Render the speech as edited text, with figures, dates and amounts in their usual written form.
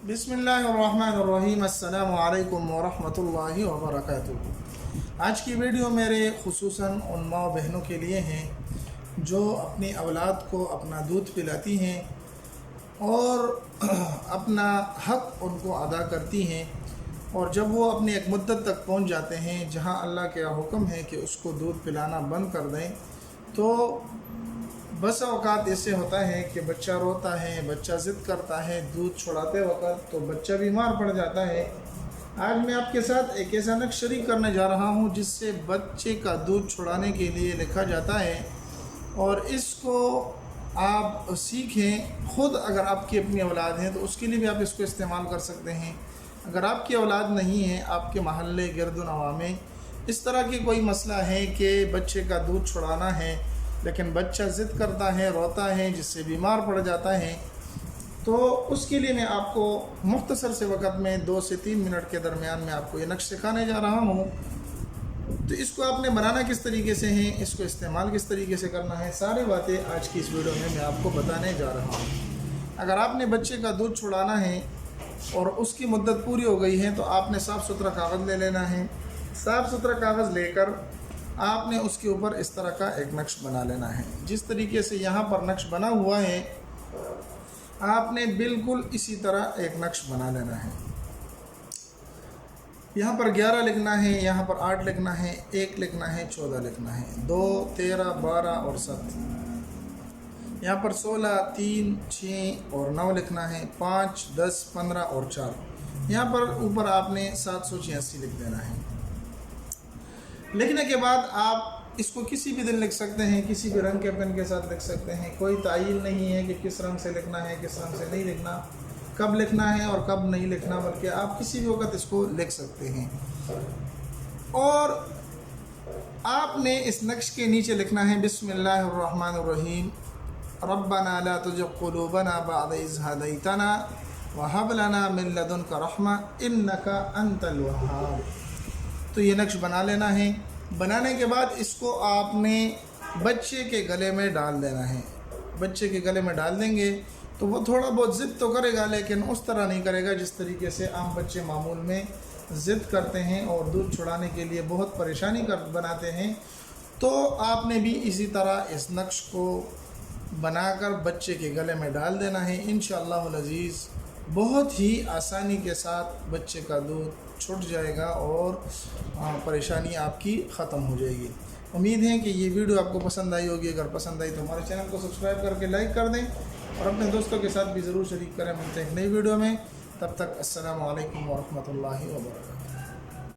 बिस्मिल्लाहिर्रहमानिर्रहीम अस्सलामु अलैकुम वरहमतुल्लाहि वबरकातुहू। आज की वीडियो मेरे खुसूसन उन माँ बहनों के लिए हैं जो अपनी औलाद को अपना दूध पिलाती हैं और अपना हक़ उनको अदा करती हैं, और जब वो अपनी एक मुद्दत तक पहुँच जाते हैं जहाँ अल्लाह का हुक्म है कि उसको दूध पिलाना बंद कर दें, तो बस औक़ात ऐसे होता है कि बच्चा रोता है, बच्चा ज़िद करता है दूध छुड़ाते वक़्त, तो बच्चा बीमार पड़ जाता है। आज मैं आपके साथ एक ऐसा नक्श शरीक करने जा रहा हूँ जिससे बच्चे का दूध छुड़ाने के लिए लिखा जाता है, और इसको आप सीखें। ख़ुद अगर आपकी अपनी औलाद है तो उसके लिए भी आप इसको इस्तेमाल कर सकते हैं। अगर आपकी औलाद नहीं है, आपके महल्ले गिरदुनवा में इस तरह की कोई मसला है कि बच्चे का दूध छुड़ाना है लेकिन बच्चा ज़िद करता है, रोता है, जिससे बीमार पड़ जाता है, तो उसके लिए मैं आपको मुख्तसर से वक़्त में 2 से 3 मिनट के दरमियान में आपको ये नक्श सिखाने जा रहा हूँ। तो इसको आपने बनाना किस तरीके से है, इसको इस्तेमाल किस तरीके से करना है, सारी बातें आज की इस वीडियो में मैं आपको बताने जा रहा हूँ। अगर आपने बच्चे का दूध छुड़ाना है और उसकी मुद्दत पूरी हो गई है तो आपने साफ़ सुथरा कागज़ ले लेना है। साफ़ सुथरा कागज़ लेकर आपने उसके ऊपर इस तरह का एक नक्श बना लेना है। जिस तरीके से यहाँ पर नक्श बना हुआ है, आपने बिल्कुल इसी तरह एक नक्श बना लेना है। यहाँ पर 11 लिखना है, यहाँ पर 8 लिखना है, 1 लिखना है, 14 लिखना है, 2, 13, 12 और 7। यहाँ पर 16, 3, 6 और 9 लिखना है, 5, 10, 15 और 4। यहाँ पर ऊपर आपने 786 लिख देना है। लिखने के बाद आप इसको किसी भी दिन लिख सकते हैं, किसी भी रंग के पेन के साथ लिख सकते हैं। कोई तायीन नहीं है कि किस रंग से लिखना है, किस रंग से नहीं लिखना, कब लिखना है और कब नहीं लिखना, बल्कि आप किसी भी वक्त इसको लिख सकते हैं। और आपने इस नक्श के नीचे लिखना है बिस्मिल्लाहिर्रहमानिर्रहीम रब्बना ला तुज़िग़ क़ुलूबना बअद इज़ हदैतना व हब लना मिन लदुनका रहमा इन्नका अंतल वहाब। तो ये नक्श बना लेना है। बनाने के बाद इसको आपने बच्चे के गले में डाल देना है। बच्चे के गले में डाल देंगे तो वो थोड़ा बहुत ज़िद तो करेगा, लेकिन उस तरह नहीं करेगा जिस तरीके से आम बच्चे मामूल में ज़िद करते हैं और दूध छुड़ाने के लिए बहुत परेशानी बनाते हैं। तो आपने भी इसी तरह इस नक्श को बनाकर बच्चे के गले में डाल देना है। इंशाअल्लाहुल अज़ीज़ बहुत ही आसानी के साथ बच्चे का दूध छूट जाएगा और परेशानी आपकी ख़त्म हो जाएगी। उम्मीद है कि ये वीडियो आपको पसंद आई होगी। अगर पसंद आई तो हमारे चैनल को सब्सक्राइब करके लाइक कर दें और अपने दोस्तों के साथ भी ज़रूर शरीक करें। मिलते हैं एक नई वीडियो में, तब तक अस्सलामु अलैकुम वरहमतुल्लाहि वबरकातुहू।